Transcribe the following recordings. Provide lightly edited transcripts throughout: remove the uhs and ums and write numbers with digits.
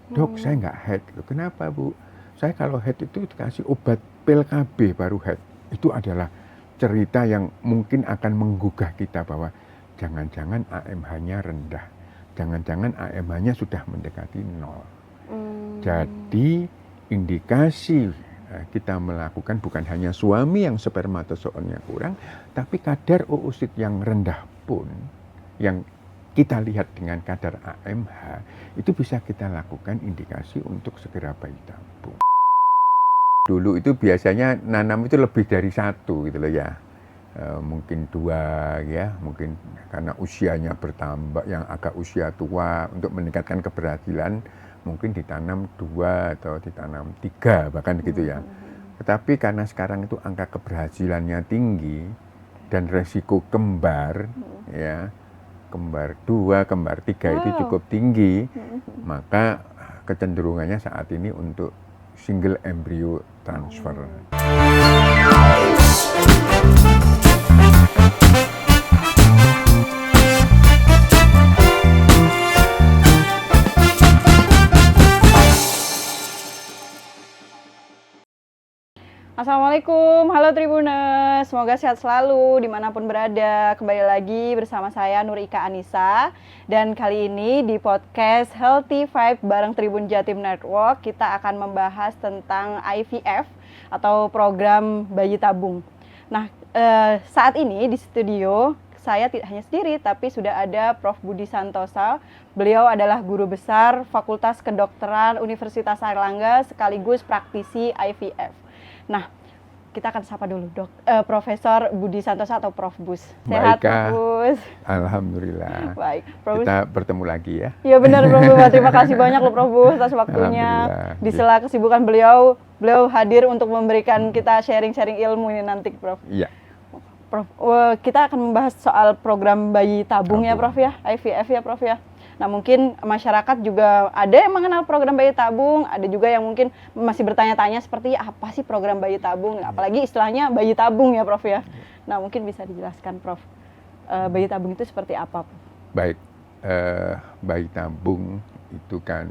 Dok, saya nggak head. Kenapa, Bu? Saya kalau head itu dikasih obat pil KB baru head. Itu adalah cerita yang mungkin akan menggugah kita bahwa jangan-jangan AMH-nya rendah. Jangan-jangan AMH-nya sudah mendekati 0. Jadi indikasi kita melakukan bukan hanya suami yang spermatozoonnya kurang, tapi kadar oosit yang rendah pun, yang kita lihat dengan kadar AMH, itu bisa kita lakukan indikasi untuk segera bayi tabung. Dulu itu biasanya nanam itu lebih dari 1 gitu loh ya. Mungkin 2 ya, mungkin karena usianya bertambah, yang agak usia tua untuk meningkatkan keberhasilan mungkin ditanam 2 atau ditanam 3 bahkan gitu ya. Tetapi karena sekarang itu angka keberhasilannya tinggi dan resiko kembar ya, kembar 2, kembar 3 itu cukup tinggi, maka kecenderungannya saat ini untuk single embryo transfer. Assalamualaikum, halo Tribuners, semoga sehat selalu dimanapun berada. Kembali lagi bersama saya Nur Ika Anissa. Dan kali ini di podcast Healthy Vibe bareng Tribun Jatim Network, kita akan membahas tentang IVF atau program bayi tabung. Nah, saat ini di studio saya tidak hanya sendiri, tapi sudah ada Prof. Budi Santosa. Beliau adalah guru besar Fakultas Kedokteran Universitas Airlangga sekaligus praktisi IVF. Nah, kita akan sapa dulu Profesor Budi Santosa atau Prof. Bus. Sehat, Prof. Bus? Alhamdulillah. Baik, Prof. Kita bertemu lagi ya. Iya benar, Prof. Bus. Terima kasih banyak loh, Prof. Bus, atas waktunya. Di sela kesibukan beliau hadir untuk memberikan kita sharing-sharing ilmu ini nanti, Prof. Iya. Prof, kita akan membahas soal program bayi tabung ya, Prof ya, IVF ya, Prof ya. Nah, mungkin masyarakat juga ada yang mengenal program bayi tabung, ada juga yang mungkin masih bertanya-tanya seperti apa sih program bayi tabung, apalagi istilahnya bayi tabung ya, Prof ya. Nah, mungkin bisa dijelaskan, Prof, bayi tabung itu seperti apa, Prof? Baik, bayi tabung itu kan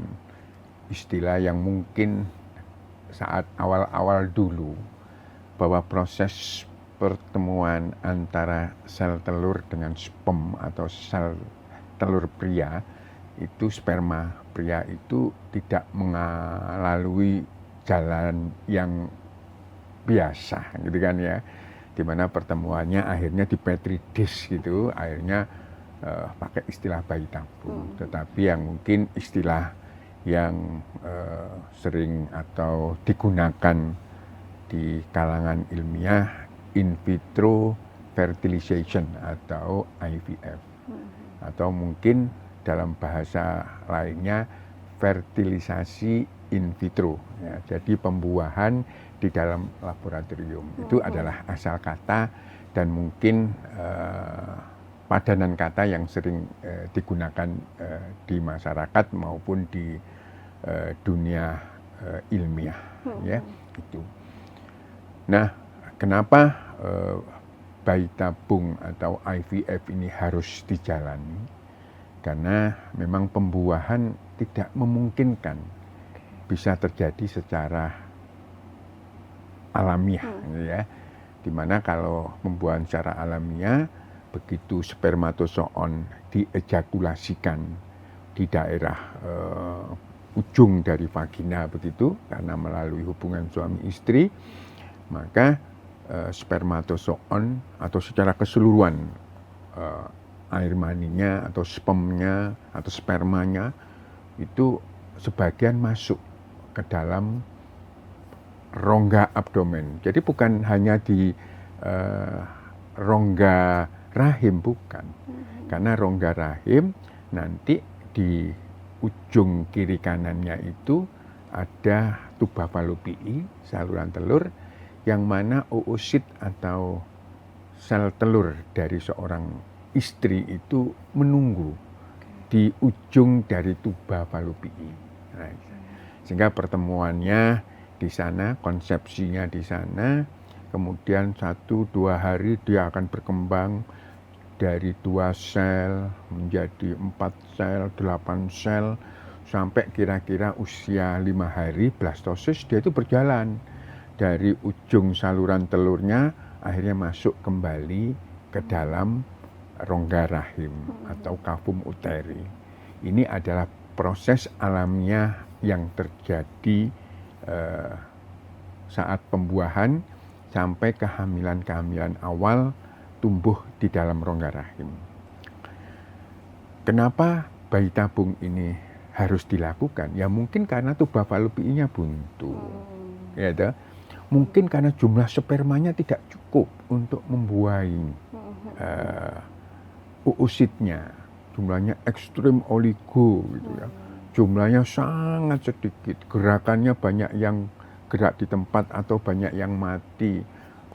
istilah yang mungkin saat awal-awal dulu bahwa proses pertemuan antara sel telur dengan sperm atau sel telur pria itu, sperma pria itu tidak melalui jalan yang biasa gitu kan ya, dimana pertemuannya akhirnya di petri dish gitu, akhirnya pakai istilah bayi tabung. Tetapi yang mungkin istilah yang sering atau digunakan di kalangan ilmiah, in vitro fertilization atau IVF, atau mungkin dalam bahasa lainnya fertilisasi in vitro ya. Jadi pembuahan di dalam laboratorium itu adalah asal kata dan mungkin padanan kata yang sering digunakan di masyarakat maupun di dunia ilmiah ya itu. Nah, kenapa bayi tabung atau IVF ini harus dijalani? Karena memang pembuahan tidak memungkinkan bisa terjadi secara alamiah ya. Dimana kalau pembuahan secara alamiah, begitu spermatozoon diejakulasikan di daerah ujung dari vagina begitu, karena melalui hubungan suami istri, maka spermatozoon atau secara keseluruhan air maninya atau spermnya atau spermanya itu sebagian masuk ke dalam rongga abdomen. Jadi bukan hanya di rongga rahim, bukan. Karena rongga rahim nanti di ujung kiri kanannya itu ada tuba fallopiae, saluran telur, yang mana oosit atau sel telur dari seorang istri itu menunggu di ujung dari tuba fallopiae. Nah, sehingga pertemuannya di sana, konsepsinya di sana, kemudian 1-2 hari dia akan berkembang dari 2 sel menjadi 4 sel, 8 sel, sampai kira-kira usia 5 hari blastosis, dia itu berjalan dari ujung saluran telurnya akhirnya masuk kembali ke dalam rongga rahim atau kavum uteri. Ini adalah proses alamiah yang terjadi saat pembuahan sampai kehamilan-kehamilan awal tumbuh di dalam rongga rahim. Kenapa bayi tabung ini harus dilakukan? Ya mungkin karena tuba fallopinya buntu. Ya, mungkin karena jumlah spermanya tidak cukup untuk membuahi oositnya. Jumlahnya ekstrim oligo gitu ya. Jumlahnya sangat sedikit, gerakannya banyak yang gerak di tempat atau banyak yang mati.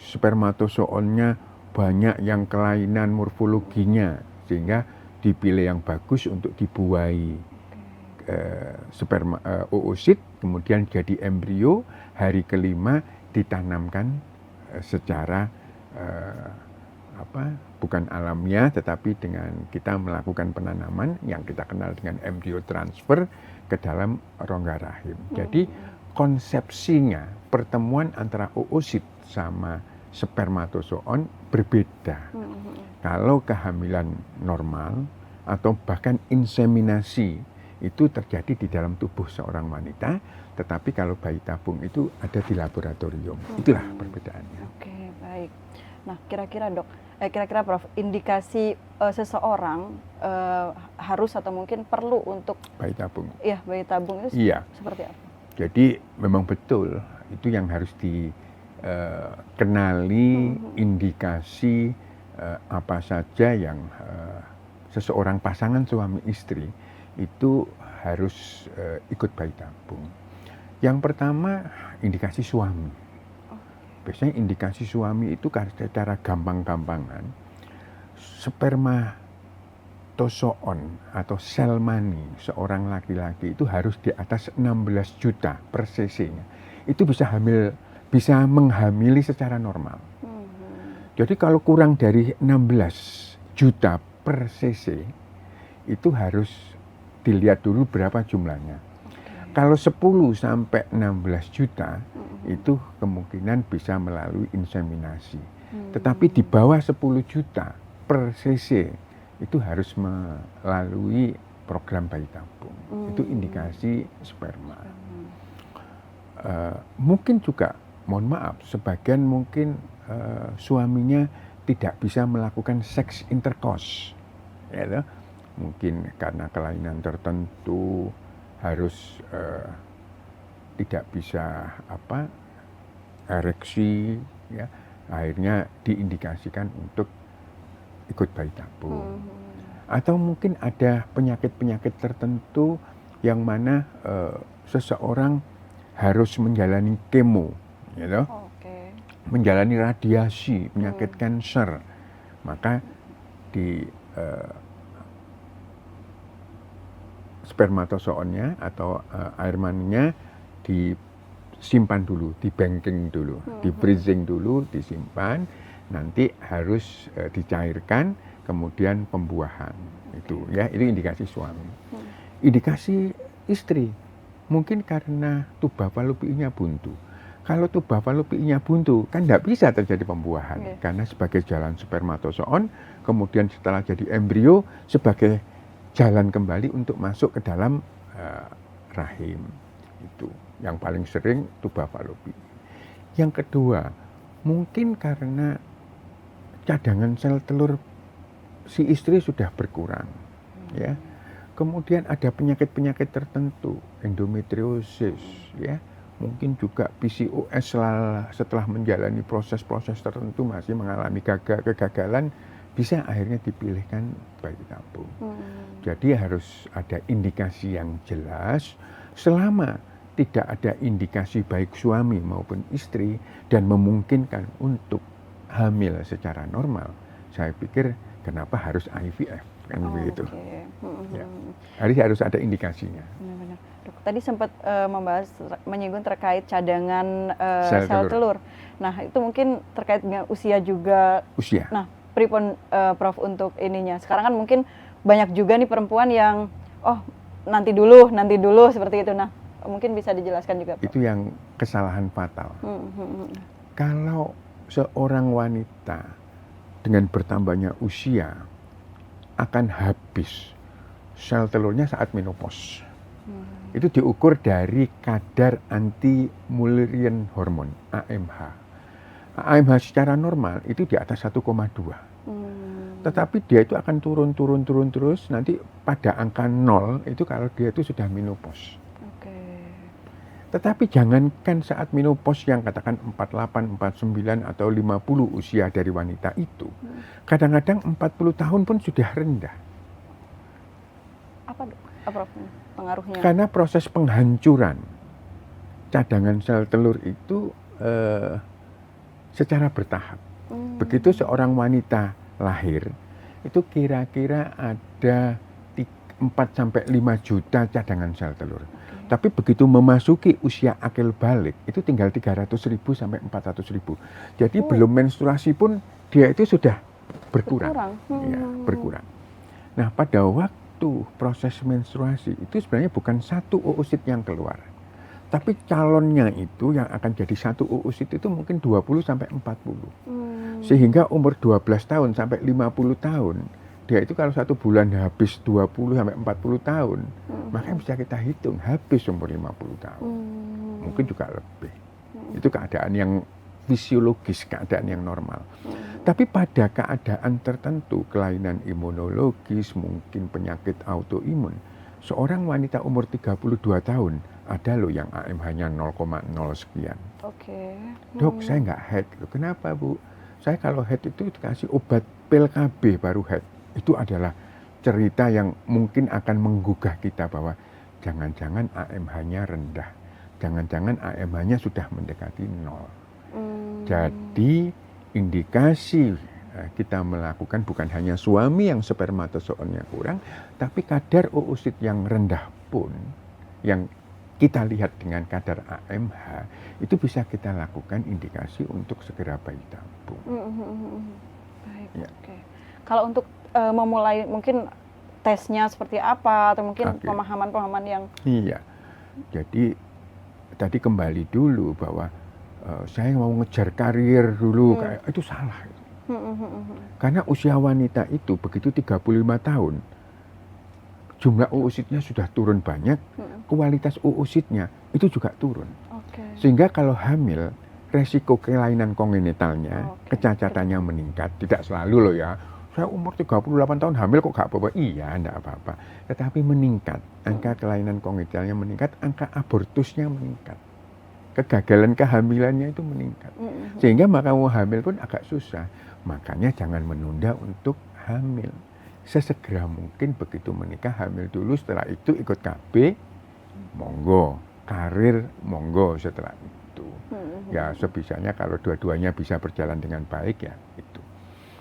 Spermatozoonnya banyak yang kelainan morfologinya, sehingga dipilih yang bagus untuk dibuahi oosit, kemudian jadi embrio, hari kelima ditanamkan secara bukan alamiah, tetapi dengan kita melakukan penanaman yang kita kenal dengan embryo transfer ke dalam rongga rahim. Jadi konsepsinya pertemuan antara oosit sama spermatozoon berbeda. Kalau kehamilan normal atau bahkan inseminasi itu terjadi di dalam tubuh seorang wanita, tetapi kalau bayi tabung itu ada di laboratorium. Itulah perbedaannya. Oke, baik. Nah, kira-kira Prof, indikasi seseorang harus atau mungkin perlu untuk bayi tabung. Iya, bayi tabung itu seperti apa? Jadi memang betul itu yang harus dikenali, indikasi apa saja yang seseorang pasangan suami istri itu harus ikut bayi tabung. Yang pertama indikasi suami. Biasanya indikasi suami itu secara gampang-gampangan spermatozoon atau sel mani seorang laki-laki itu harus di atas 16 juta per cc-nya. Itu bisa menghamili secara normal. Jadi kalau kurang dari 16 juta per cc itu harus dilihat dulu berapa jumlahnya. Kalau 10 sampai 16 juta itu kemungkinan bisa melalui inseminasi. Tetapi di bawah 10 juta per cc itu harus melalui program bayi tabung. Itu indikasi sperma. Mungkin juga, mohon maaf, sebagian mungkin suaminya tidak bisa melakukan seks intercourse. Ya, mungkin karena kelainan tertentu harus tidak bisa ereksi, ya, akhirnya diindikasikan untuk ikut bayi tabung. Atau mungkin ada penyakit-penyakit tertentu yang mana seseorang harus menjalani kemo, gitu, menjalani radiasi, penyakit kanker, maka di spermatozoonnya atau air maninya disimpan dulu, di banking dulu, di freezing dulu, disimpan, nanti harus dicairkan, kemudian pembuahan. Itu ya, itu indikasi suami. Indikasi istri, mungkin karena tuba fallopinya buntu. Kalau tuba fallopinya buntu, kan tidak bisa terjadi pembuahan, karena sebagai jalan spermatozoon, kemudian setelah jadi embrio sebagai jalan kembali untuk masuk ke dalam rahim. Itu yang paling sering tuba fallopi. Yang kedua, mungkin karena cadangan sel telur si istri sudah berkurang, ya. Kemudian ada penyakit-penyakit tertentu, endometriosis, ya. Mungkin juga PCOS setelah menjalani proses-proses tertentu masih mengalami kegagalan, bisa akhirnya dipilihkan bayi tabung. Jadi harus ada indikasi yang jelas. Selama tidak ada indikasi baik suami maupun istri dan memungkinkan untuk hamil secara normal, saya pikir kenapa harus IVF, kan begitu. Ya. Harus ada indikasinya. Benar-benar. Dok, tadi sempat menyinggung terkait cadangan sel telur. Nah, itu mungkin terkait dengan usia juga. Usia. Nah, pripun Prof untuk ininya. Sekarang kan mungkin banyak juga nih perempuan yang nanti dulu seperti itu. Nah, mungkin bisa dijelaskan juga, Pak. Itu yang kesalahan fatal. Kalau seorang wanita dengan bertambahnya usia akan habis sel telurnya saat menopause. Itu diukur dari kadar anti Mullerian hormone (AMH). AMH secara normal itu di atas 1,2. Tetapi dia itu akan turun terus, nanti pada angka 0 itu kalau dia itu sudah menopause. Tetapi jangankan saat menopause yang katakan 48, 49 atau 50 usia dari wanita itu, kadang-kadang 40 tahun pun sudah rendah. Apa pengaruhnya? Karena proses penghancuran cadangan sel telur itu secara bertahap. Begitu seorang wanita lahir, itu kira-kira ada 4-5 juta cadangan sel telur. Tapi begitu memasuki usia akil balik, itu tinggal 300.000 sampai 400.000. Jadi belum menstruasi pun dia itu sudah berkurang. Ya, berkurang. Nah, pada waktu proses menstruasi itu sebenarnya bukan satu oosit yang keluar. Tapi calonnya itu yang akan jadi satu oosit itu mungkin 20 sampai 40. Sehingga umur 12 tahun sampai 50 tahun, dia itu kalau 1 bulan habis 20 sampai 40 tahun, maka bisa kita hitung habis umur 50 tahun. Mungkin juga lebih. Itu keadaan yang fisiologis, keadaan yang normal. Tapi pada keadaan tertentu, kelainan imunologis, mungkin penyakit autoimun, seorang wanita umur 32 tahun, ada loh yang AMH-nya 0,0 sekian. Dok, saya nggak head. Kenapa, Bu? Saya kalau head itu dikasih obat pil KB baru head. Itu adalah cerita yang mungkin akan menggugah kita bahwa jangan-jangan AMH-nya rendah. Jangan-jangan AMH-nya sudah mendekati 0. Jadi indikasi kita melakukan bukan hanya suami yang spermatozoonnya kurang, tapi kadar oosit yang rendah pun, yang kita lihat dengan kadar AMH, itu bisa kita lakukan indikasi untuk segera bayi tabung. Baik, ya. Kalau untuk memulai mungkin tesnya seperti apa, atau mungkin pemahaman-pemahaman yang... Iya, jadi tadi kembali dulu bahwa saya mau ngejar karir dulu, itu salah. Karena usia wanita itu begitu 35 tahun, jumlah oositnya sudah turun banyak, kualitas oositnya itu juga turun. Sehingga kalau hamil, resiko kelainan kongenitalnya, kecacatannya meningkat, tidak selalu loh ya. Saya umur 38 tahun hamil kok gak apa-apa? Iya, enggak apa-apa. Tetapi meningkat, angka kelainan kongenitalnya meningkat, angka abortusnya meningkat. Kegagalan kehamilannya itu meningkat. Sehingga maka mau hamil pun agak susah. Makanya jangan menunda untuk hamil. Sesegera mungkin begitu menikah, hamil dulu, setelah itu ikut KB, monggo. Karir, monggo setelah itu. Ya sebisanya kalau dua-duanya bisa berjalan dengan baik ya itu.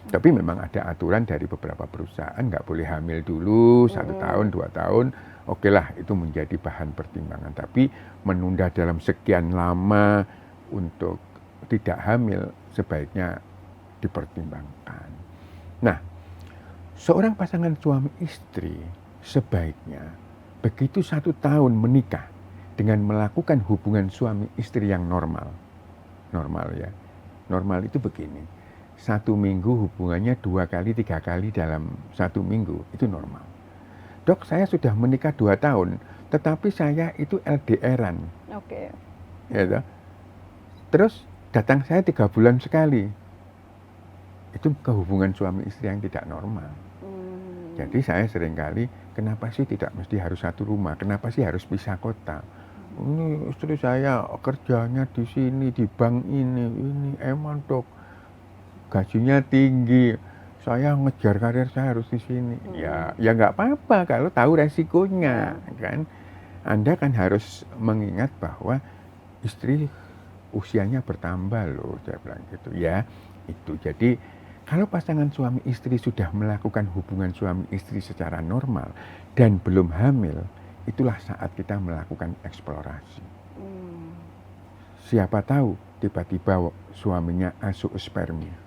Tapi memang ada aturan dari beberapa perusahaan, nggak boleh hamil dulu 1 tahun, 2 tahun, oke lah itu menjadi bahan pertimbangan. Tapi menunda dalam sekian lama untuk tidak hamil sebaiknya dipertimbangkan. Nah, seorang pasangan suami istri sebaiknya begitu 1 tahun menikah dengan melakukan hubungan suami istri yang normal. Normal ya, normal itu begini. 1 minggu hubungannya 2 kali, 3 kali dalam 1 minggu, itu normal. Dok, saya sudah menikah 2 tahun, tetapi saya itu LDR-an. Ya, terus datang saya 3 bulan sekali. Itu kehubungan suami istri yang tidak normal. Jadi saya seringkali, kenapa sih tidak mesti harus satu rumah? Kenapa sih harus pisah kota? Ini istri saya kerjanya di sini, di bank ini emang dok. Gajinya tinggi, saya ngejar karir saya harus di sini. Ya nggak apa-apa kalau tahu resikonya, kan. Anda kan harus mengingat bahwa istri usianya bertambah loh, saya bilang gitu ya. Itu jadi kalau pasangan suami istri sudah melakukan hubungan suami istri secara normal dan belum hamil, itulah saat kita melakukan eksplorasi. Siapa tahu tiba-tiba suaminya azoospermia.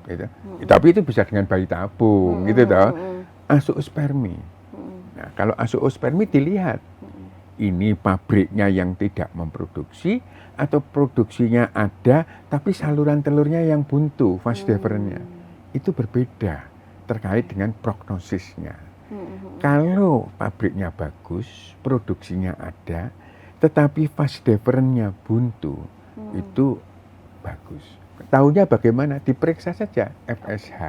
Gitu. Tapi itu bisa dengan bayi tabung, gitu toh. Azoospermi. Nah, kalau azoospermi dilihat, ini pabriknya yang tidak memproduksi atau produksinya ada tapi saluran telurnya yang buntu, vas deferensnya. Itu berbeda terkait dengan prognosisnya. Kalau pabriknya bagus, produksinya ada, tetapi vas deferensnya buntu, itu bagus. Tahunya bagaimana? Diperiksa saja FSH,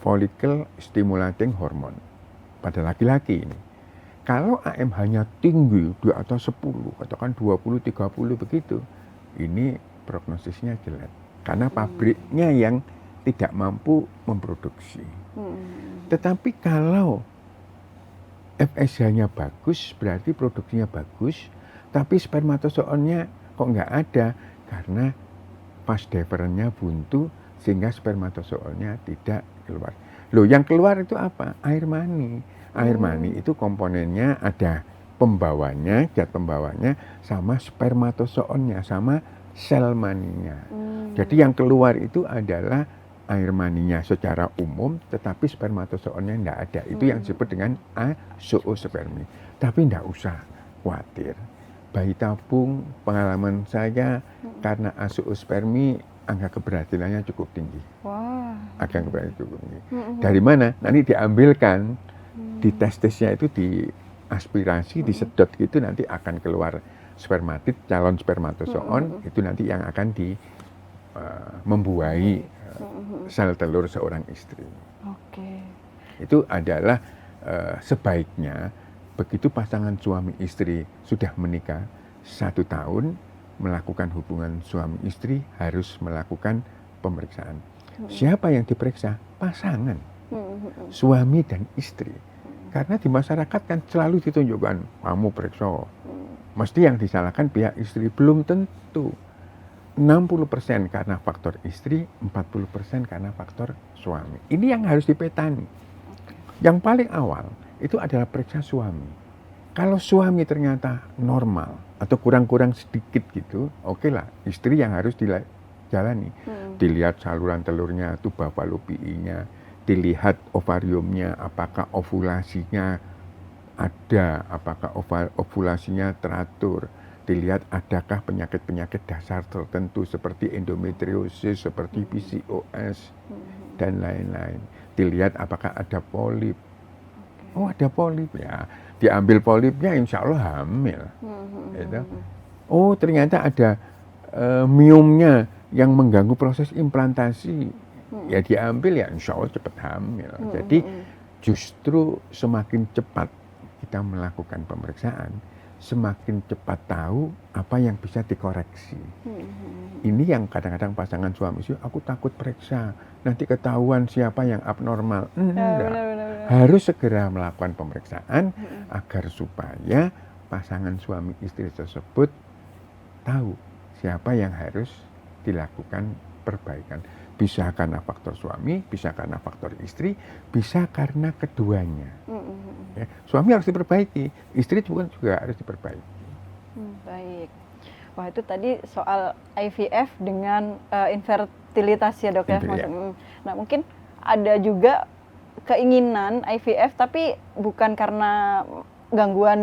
follicle stimulating hormone, pada laki-laki ini. Kalau AMH-nya tinggi di atas 10, katakan 20, 30 begitu, ini prognosisnya jelek. Karena pabriknya yang tidak mampu memproduksi. Tetapi kalau FSH-nya bagus, berarti produksinya bagus, tapi spermatozoonnya kok nggak ada, karena vas deferensnya buntu, sehingga spermatozoonnya tidak keluar. Loh, yang keluar itu apa? Air mani. Air mani itu komponennya ada pembawanya, zat pembawanya, sama spermatozoonnya, sama sel maninya. Jadi yang keluar itu adalah air maninya secara umum, tetapi spermatozoonnya tidak ada. Itu yang disebut dengan azoospermi. Tapi tidak usah khawatir. Bayi tabung, pengalaman saya, karena azoospermi, angka keberhasilannya cukup tinggi. Wah. Angka keberhasilannya cukup tinggi. Dari mana? Nanti diambilkan. Di testisnya itu diaspirasi, disedot gitu, nanti akan keluar spermatid, calon spermatozoon, itu nanti yang akan membuahi sel telur seorang istri. Itu adalah sebaiknya begitu pasangan suami istri sudah menikah 1 tahun, melakukan hubungan suami istri harus melakukan pemeriksaan. Siapa yang diperiksa? Pasangan, suami dan istri. Karena di masyarakat kan selalu ditunjukkan, kamu periksa. Mesti yang disalahkan pihak istri, belum tentu. 60% karena faktor istri, 40% karena faktor suami. Ini yang harus dipetani. Yang paling awal itu adalah periksa suami. Kalau suami ternyata normal atau kurang-kurang sedikit gitu, oke lah, istri yang harus dijalani. Dilihat saluran telurnya, tuba fallopinya, dilihat ovariumnya, apakah ovulasinya ada, apakah ovulasinya teratur, dilihat adakah penyakit-penyakit dasar tertentu seperti endometriosis, seperti PCOS, dan lain-lain. Dilihat apakah ada polip. Oh, ada polip, ya diambil polipnya, insya Allah hamil. Gitu. Oh, ternyata ada miomnya yang mengganggu proses implantasi, ya diambil, ya insya Allah cepat hamil. Jadi justru semakin cepat kita melakukan pemeriksaan, semakin cepat tahu apa yang bisa dikoreksi. Ini yang kadang-kadang pasangan suami istri, aku takut periksa, nanti ketahuan siapa yang abnormal. Enggak. Harus segera melakukan pemeriksaan agar supaya pasangan suami istri tersebut tahu siapa yang harus dilakukan perbaikan. Bisa karena faktor suami, bisa karena faktor istri, bisa karena keduanya. Ya, suami harus diperbaiki, istri juga harus diperbaiki. Baik. Wah, itu tadi soal IVF dengan infertilitas ya, Dok, ya. Nah, mungkin ada juga keinginan IVF tapi bukan karena gangguan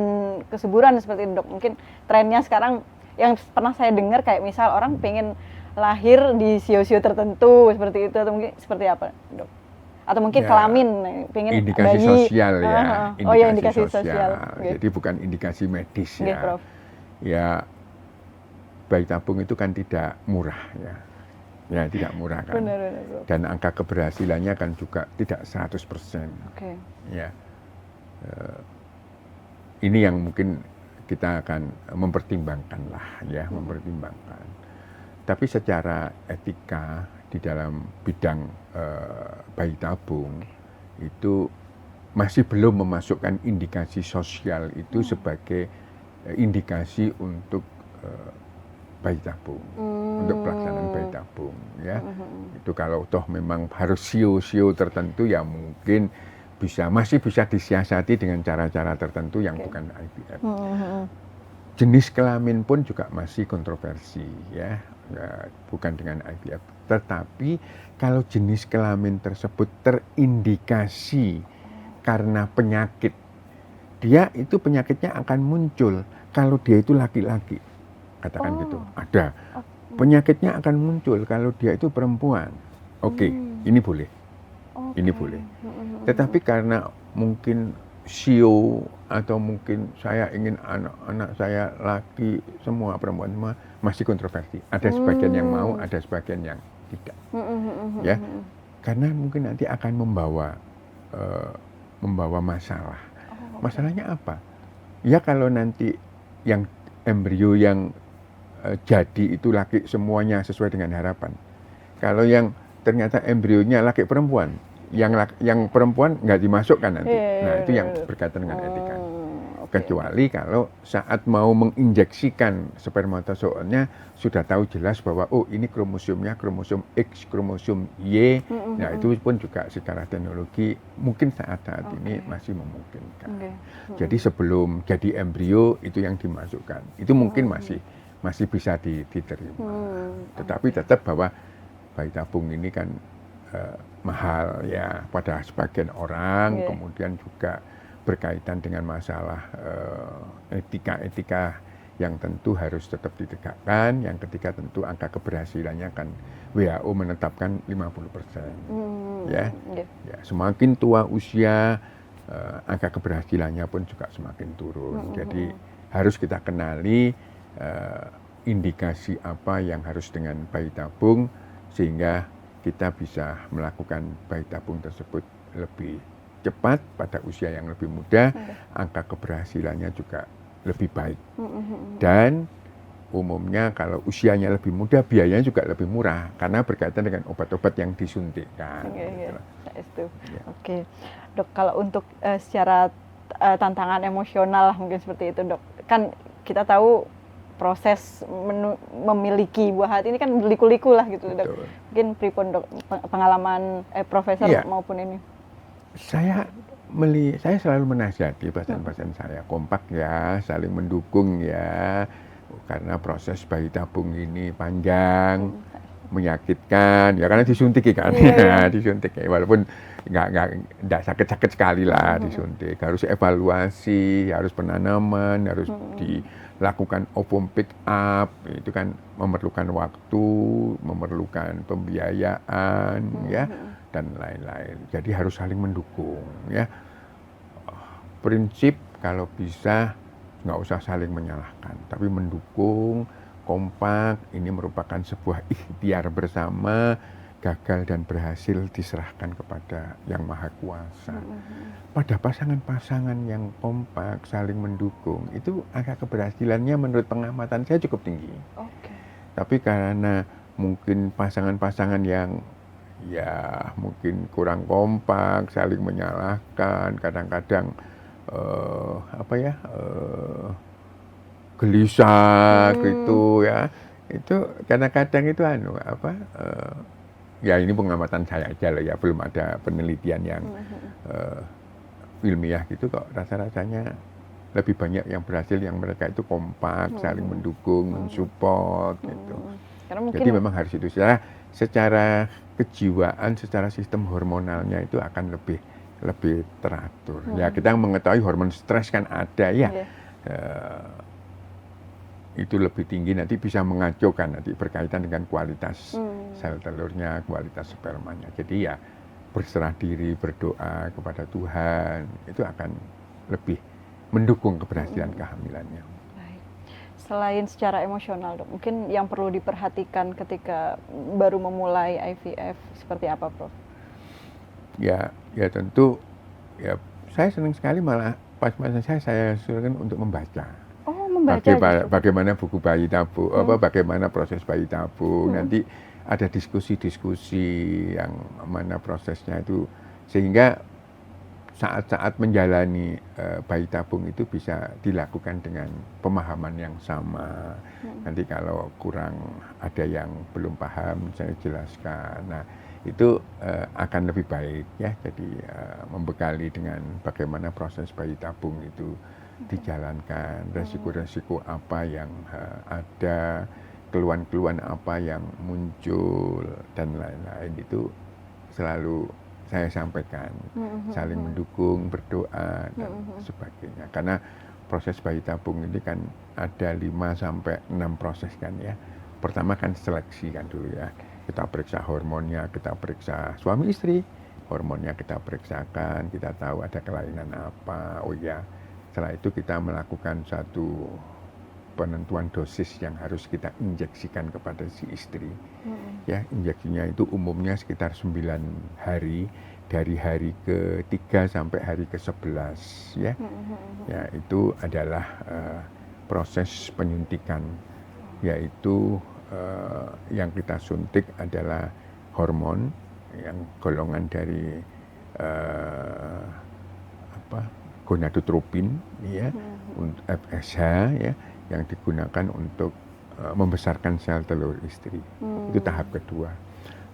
kesuburan seperti itu, Dok. Mungkin trennya sekarang yang pernah saya dengar kayak misal orang pengen lahir di sio-sio tertentu seperti itu, atau mungkin seperti apa, Dok? Atau mungkin ya, kelamin, pengen indikasi bayi. Sosial ya. Indikasi sosial. Jadi bukan indikasi medis ya. Prof. Ya, bayi tabung itu kan tidak murah ya. Ya, tidak murah kan. Benar, dan angka keberhasilannya kan juga tidak 100%. Ya. Ini yang mungkin kita akan mempertimbangkan lah ya, mempertimbangkan. Tapi secara etika di dalam bidang bayi tabung itu masih belum memasukkan indikasi sosial itu sebagai indikasi untuk bayi tabung, untuk pelaksanaan bayi tabung ya. Itu kalau toh memang harus sio-sio tertentu ya mungkin masih bisa disiasati dengan cara-cara tertentu yang bukan IVF. Jenis kelamin pun juga masih kontroversi ya, bukan dengan IVF. Tetapi kalau jenis kelamin tersebut terindikasi karena penyakit dia itu penyakitnya akan muncul kalau dia itu laki-laki, katakan gitu. Ada penyakitnya akan muncul kalau dia itu perempuan. Oke, ini boleh, ini boleh. Tetapi karena mungkin sio atau mungkin saya ingin anak-anak saya laki semua, perempuan semua, masih kontroversi. Ada sebagian yang mau, ada sebagian yang tidak. Ya, karena mungkin nanti akan membawa masalah. Masalahnya apa? Ya kalau nanti yang embrio yang jadi itu laki semuanya sesuai dengan harapan. Kalau yang ternyata embrionya laki perempuan, yang perempuan nggak dimasukkan nanti. Nah itu yang berkaitan dengan etika. Kecuali kalau saat mau menginjeksikan spermatozoonnya sudah tahu jelas bahwa oh ini kromosomnya kromosom X, kromosom Y. Nah itu pun juga secara teknologi mungkin saat-saat ini masih memungkinkan. Jadi sebelum jadi embrio itu yang dimasukkan. Itu mungkin masih bisa diterima. Tetapi tetap bahwa bayi tabung ini kan mahal ya pada sebagian orang, kemudian juga berkaitan dengan masalah etika-etika yang tentu harus tetap ditegakkan. Yang ketiga tentu angka keberhasilannya kan WHO menetapkan 50%. Ya, semakin tua usia angka keberhasilannya pun juga semakin turun. Jadi harus kita kenali indikasi apa yang harus dengan bayi tabung sehingga kita bisa melakukan bayi tabung tersebut lebih cepat pada usia yang lebih muda, angka keberhasilannya juga lebih baik. Dan umumnya kalau usianya lebih muda, biayanya juga lebih murah karena berkaitan dengan obat-obat yang disuntikkan. Oke, Dok, kalau untuk secara tantangan emosional mungkin seperti itu, Dok. Kan kita tahu proses memiliki buah hati ini kan berliku-liku lah gitu, Dok. Mungkin pripun, Dok, pengalaman profesor maupun ini. Saya selalu menasihati pasien-pasien saya kompak ya, saling mendukung ya, karena proses bayi tabung ini panjang, menyakitkan ya karena disuntik kan, disuntik ya, walaupun nggak sakit-sakit sekali lah disuntik, harus evaluasi, harus penanaman, harus dilakukan ovum pick up, itu kan memerlukan waktu, memerlukan pembiayaan ya. Dan lain-lain. Jadi harus saling mendukung ya. Prinsip kalau bisa nggak usah saling menyalahkan, tapi mendukung, kompak. Ini merupakan sebuah ikhtiar bersama, gagal dan berhasil diserahkan kepada Yang Maha Kuasa. Pada pasangan-pasangan yang kompak, saling mendukung, itu angka keberhasilannya menurut pengamatan saya cukup tinggi. Tapi karena mungkin pasangan-pasangan yang ya mungkin kurang kompak, saling menyalahkan, kadang-kadang gelisah gitu ya, itu kadang-kadang itu ya ini pengamatan saya aja loh ya, belum ada penelitian yang ilmiah gitu kok, rasa-rasanya lebih banyak yang berhasil yang mereka itu kompak, saling mendukung, mensupport gitu. Jadi memang harus itu secara kejiwaan, secara sistem hormonalnya itu akan lebih teratur. Ya kita mengetahui hormon stres kan ada ya, itu lebih tinggi nanti bisa mengacaukan nanti berkaitan dengan kualitas sel telurnya, kualitas spermanya. Jadi ya berserah diri, berdoa kepada Tuhan itu akan lebih mendukung keberhasilan kehamilannya. Selain secara emosional, Dok, mungkin yang perlu diperhatikan ketika baru memulai IVF seperti apa, Prof? Ya tentu ya saya senang sekali malah pas masa saya suruhkan untuk membaca. Membaca. Bagaimana buku bayi tabung, bagaimana proses bayi tabung. Nanti ada diskusi-diskusi yang mana prosesnya itu sehingga saat-saat menjalani bayi tabung itu bisa dilakukan dengan pemahaman yang sama. Nanti kalau kurang ada yang belum paham saya jelaskan. Nah itu akan lebih baik ya. Jadi membekali dengan bagaimana proses bayi tabung itu dijalankan, resiko-resiko apa yang ada, keluhan-keluhan apa yang muncul dan lain-lain itu selalu saya sampaikan, saling mendukung, berdoa dan sebagainya. Karena proses bayi tabung ini kan ada 5 sampai 6 proses kan ya. Pertama kan seleksi kan dulu ya. Kita periksa hormonnya, kita periksa suami istri, hormonnya kita periksakan, kita tahu ada kelainan apa. Oh ya, setelah itu kita melakukan satu penentuan dosis yang harus kita injeksikan kepada si istri. Ya, injeksinya itu umumnya sekitar 9 hari, dari hari ke-3 sampai hari ke-11 ya. Ya, itu adalah proses penyuntikan, yaitu yang kita suntik adalah hormon yang golongan dari gonadotropin ya, FSH ya, yang digunakan untuk membesarkan sel telur istri. Itu tahap kedua.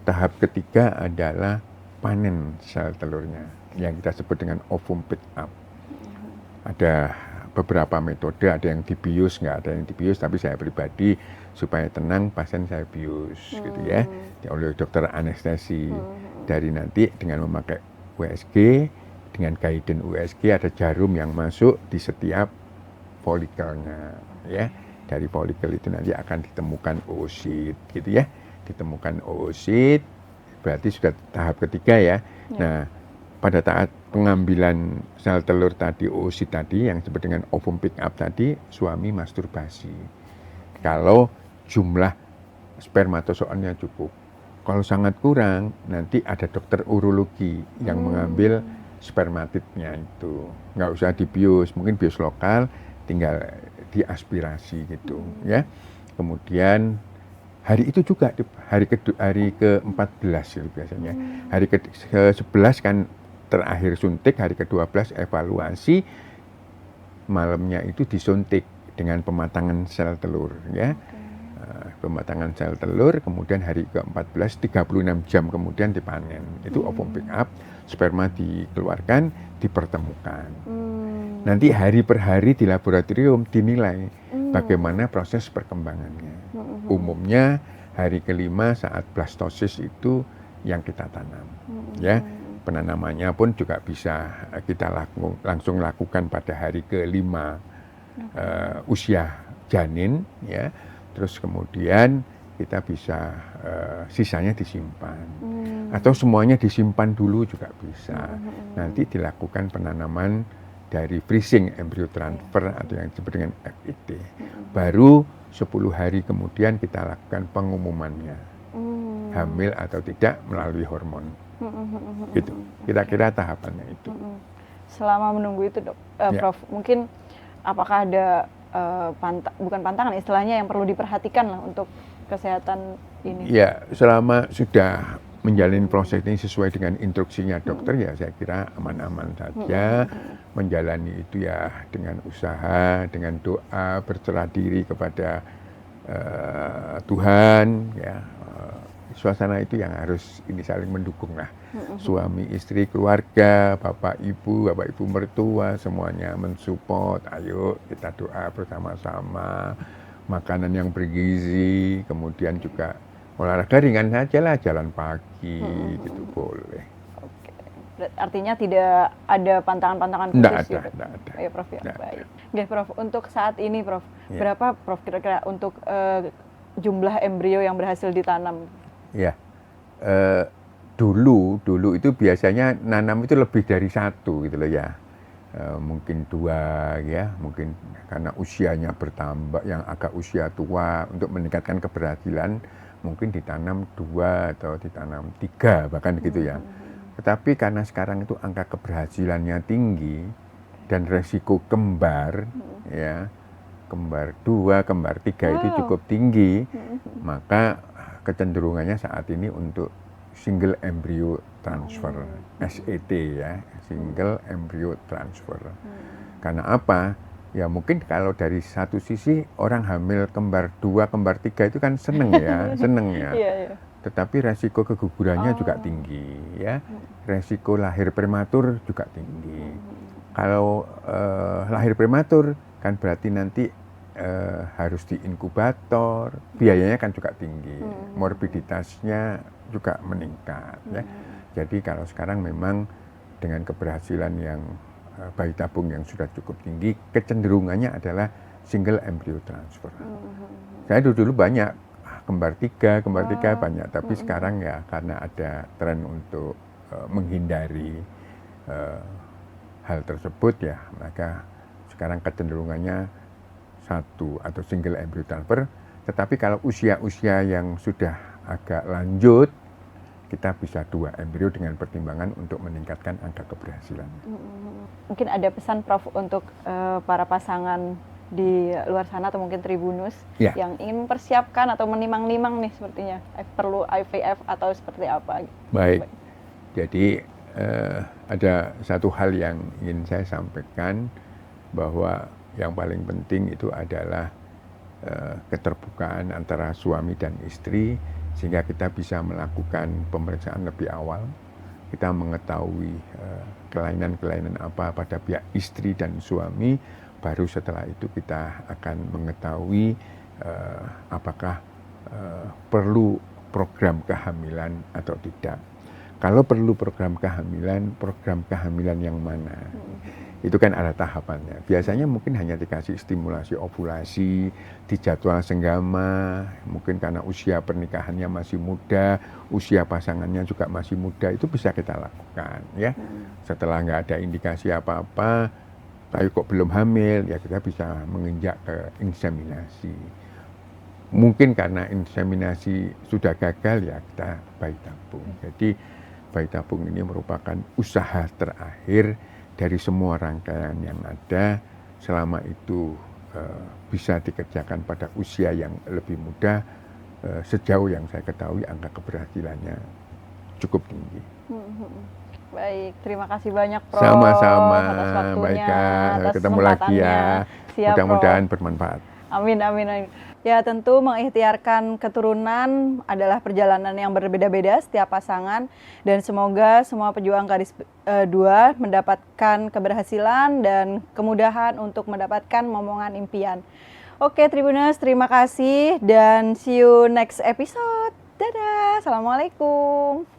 Tahap ketiga adalah panen sel telurnya yang kita sebut dengan ovum pick up. Ada beberapa metode, ada yang dibius, nggak ada yang dibius, tapi saya pribadi supaya tenang pasien saya bius gitu ya, oleh dokter anestesi. Dari nanti dengan memakai USG, dengan guidance USG ada jarum yang masuk di setiap folikelnya ya. Dari folikel itu nanti akan ditemukan oosit gitu ya. Ditemukan oosit berarti sudah tahap ketiga ya. Nah, pada saat pengambilan sel telur tadi, oosit tadi yang disebut dengan ovum pick up tadi, suami masturbasi. Kalau jumlah spermatozoonnya cukup. Kalau sangat kurang, nanti ada dokter urologi yang mengambil spermatidnya itu. Nggak usah dibius, mungkin bius lokal, tinggal diaspirasi gitu ya. Kemudian hari itu juga hari ke-14 gitu biasanya. Hari ke-11 kan terakhir suntik, hari ke-12 evaluasi, malamnya itu disuntik dengan pematangan sel telur ya. Pematangan sel telur, kemudian hari ke-14 36 jam kemudian dipanen. Itu ovum pick up, sperma dikeluarkan, dipertemukan. Nanti hari per hari di laboratorium dinilai bagaimana proses perkembangannya. Umumnya hari ke-5 saat blastosis itu yang kita tanam. Ya, penanamannya pun juga bisa kita langsung lakukan pada hari ke-5 usia janin ya. Terus kemudian kita bisa sisanya disimpan atau semuanya disimpan dulu juga bisa. Nanti dilakukan penanaman dari freezing embryo transfer atau yang disebut dengan FIT. Baru 10 hari kemudian kita lakukan pengumumannya hamil atau tidak melalui hormon. Gitu. Kira-kira tahapannya itu. Selama menunggu itu dok, Prof, mungkin apakah ada bukan pantangan istilahnya yang perlu diperhatikan lah untuk kesehatan ini? Ya, selama sudah menjalani proses ini sesuai dengan instruksinya dokter ya saya kira aman-aman saja. Menjalani itu ya dengan usaha, dengan doa, berserah diri kepada Tuhan ya. Suasana itu yang harus ini saling mendukung lah. Suami, istri, keluarga, bapak ibu mertua semuanya mensupport. Ayo kita doa bersama-sama, makanan yang bergizi, kemudian juga olahraga ringan saja lah, jalan pagi gitu boleh. Oke. Artinya tidak ada pantangan-pantangan khusus gitu? Tidak ada. Ya Prof ya, baik. Oke Prof, untuk saat ini Prof, berapa Prof kira-kira untuk jumlah embrio yang berhasil ditanam? Ya, dulu itu biasanya nanam itu lebih dari 1 gitu loh ya. Mungkin 2 ya, mungkin karena usianya bertambah, yang agak usia tua untuk meningkatkan keberhasilan mungkin ditanam 2 atau ditanam 3 bahkan gitu ya. Tetapi karena sekarang itu angka keberhasilannya tinggi dan resiko kembar ya, kembar 2, kembar 3 itu cukup tinggi, maka kecenderungannya saat ini untuk single embryo transfer, SET ya, single embryo transfer. Karena apa? Ya mungkin kalau dari satu sisi orang hamil kembar 2, kembar 3 itu kan seneng ya, Tetapi resiko kegugurannya juga tinggi ya, resiko lahir prematur juga tinggi. Kalau lahir prematur kan berarti nanti harus diinkubator, biayanya kan juga tinggi, morbiditasnya juga meningkat ya. Jadi kalau sekarang memang dengan keberhasilan yang bayi tabung yang sudah cukup tinggi, kecenderungannya adalah single embryo transfer. Saya dulu banyak kembar tiga banyak, tapi sekarang ya karena ada tren untuk menghindari hal tersebut ya, maka sekarang kecenderungannya satu atau single embryo transfer. Tetapi kalau usia-usia yang sudah agak lanjut, kita bisa 2 embrio dengan pertimbangan untuk meningkatkan angka keberhasilan. Mungkin ada pesan Prof untuk para pasangan di luar sana atau mungkin Tribunus yang ingin mempersiapkan atau menimang-nimang nih sepertinya perlu IVF atau seperti apa? Baik. Jadi ada satu hal yang ingin saya sampaikan, bahwa yang paling penting itu adalah keterbukaan antara suami dan istri, sehingga kita bisa melakukan pemeriksaan lebih awal. Kita mengetahui kelainan-kelainan apa pada pihak istri dan suami, baru setelah itu kita akan mengetahui apakah perlu program kehamilan atau tidak. Kalau perlu program kehamilan yang mana? Itu kan ada tahapannya. Biasanya mungkin hanya dikasih stimulasi ovulasi, dijadwal senggama, mungkin karena usia pernikahannya masih muda, usia pasangannya juga masih muda, itu bisa kita lakukan ya. Setelah nggak ada indikasi apa-apa, tapi kok belum hamil, ya kita bisa menginjak ke inseminasi. Mungkin karena inseminasi sudah gagal, ya kita bayi tabung. Jadi bayi tabung ini merupakan usaha terakhir dari semua rangkaian yang ada. Selama itu bisa dikerjakan pada usia yang lebih muda, sejauh yang saya ketahui angka keberhasilannya cukup tinggi. Baik, terima kasih banyak Prof. Sama-sama, atas waktunya, baik Kak, atas ketemu lagi ya. Siap, Mudah-mudahan Prof. bermanfaat. Amin, amin, amin. Ya tentu mengikhtiarkan keturunan adalah perjalanan yang berbeda-beda setiap pasangan, dan semoga semua pejuang garis 2 mendapatkan keberhasilan dan kemudahan untuk mendapatkan momongan impian. Oke Tribuners, terima kasih dan see you next episode. Dadah, Assalamualaikum.